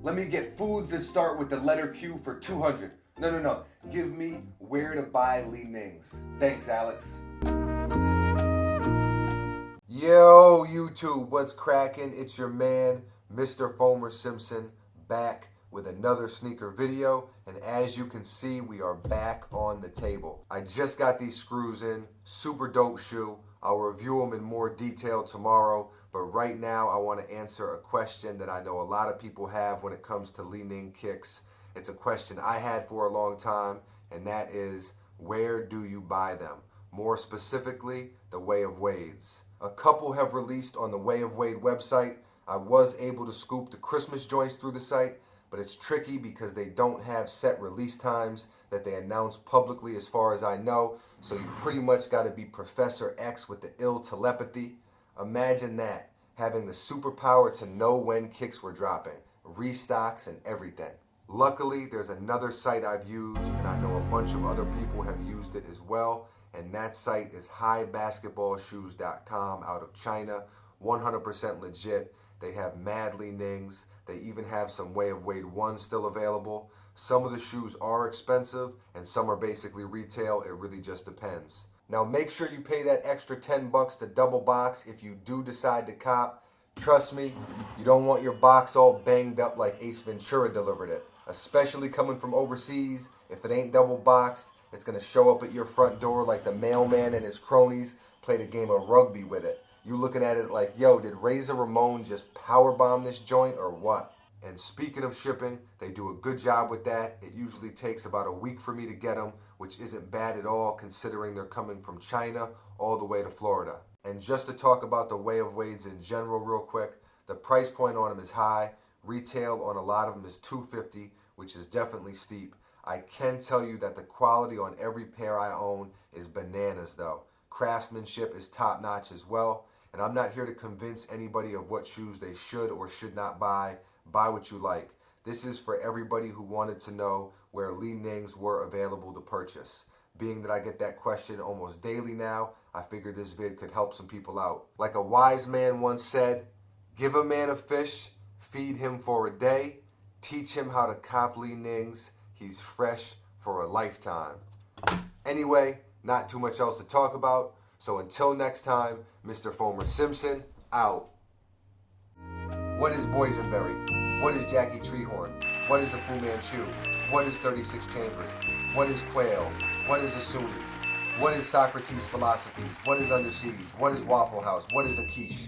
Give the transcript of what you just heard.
Let me get foods that start with the letter Q for 200. No. Give me where to buy Li-Ning's. Thanks, Alex. Yo, YouTube, what's cracking? It's your man, Mr. Fomer Simpson, back with another sneaker video. And as you can see, we are back on the table. I just got these screws in. Super dope shoe. I'll review them in more detail tomorrow. But right now, I want to answer a question that I know a lot of people have when it comes to Li-Ning kicks. It's a question I had for a long time, and that is, where do you buy them? More specifically, the Way of Wade's. A couple have released on the Way of Wade website. I was able to scoop the Christmas joints through the site, but it's tricky because they don't have set release times that they announce publicly as far as I know. So you pretty much got to be Professor X with the ill telepathy. Imagine that, having the superpower to know when kicks were dropping, restocks and everything. Luckily, there's another site I've used, and I know a bunch of other people have used it as well, and that site is highbasketballshoes.com out of China, 100% legit. They have mad Li-Nings. They even have some Way of Wade 1 still available. Some of the shoes are expensive, and some are basically retail. It really just depends. Now make sure you pay that extra 10 bucks to double box if you do decide to cop. Trust me, you don't want your box all banged up like Ace Ventura delivered it. Especially coming from overseas, if it ain't double boxed, it's going to show up at your front door like the mailman and his cronies played a game of rugby with it. You looking at it like, yo, did Razor Ramon just powerbomb this joint or what? And speaking of shipping, they do a good job with that. It usually takes about a week for me to get them, which isn't bad at all considering they're coming from China all the way to Florida. And just to talk about the Way of Wade's in general real quick, the price point on them is high. Retail on a lot of them is $250, which is definitely steep. I can tell you that the quality on every pair I own is bananas though. Craftsmanship is top notch as well. And I'm not here to convince anybody of what shoes they should or should not buy. Buy what you like. This is for everybody who wanted to know where Li-Ning's were available to purchase. Being that I get that question almost daily now, I figured this vid could help some people out. Like a wise man once said, give a man a fish, feed him for a day, teach him how to cop Li-Ning's, he's fresh for a lifetime. Anyway, not too much else to talk about, so until next time, Mr. Fomer Simpson, out. What is boysenberry? What is Jackie Treehorn? What is a Fu Manchu? What is 36 Chambers? What is Quail? What is a Sunni? What is Socrates' philosophies? What is Under Siege? What is Waffle House? What is a quiche?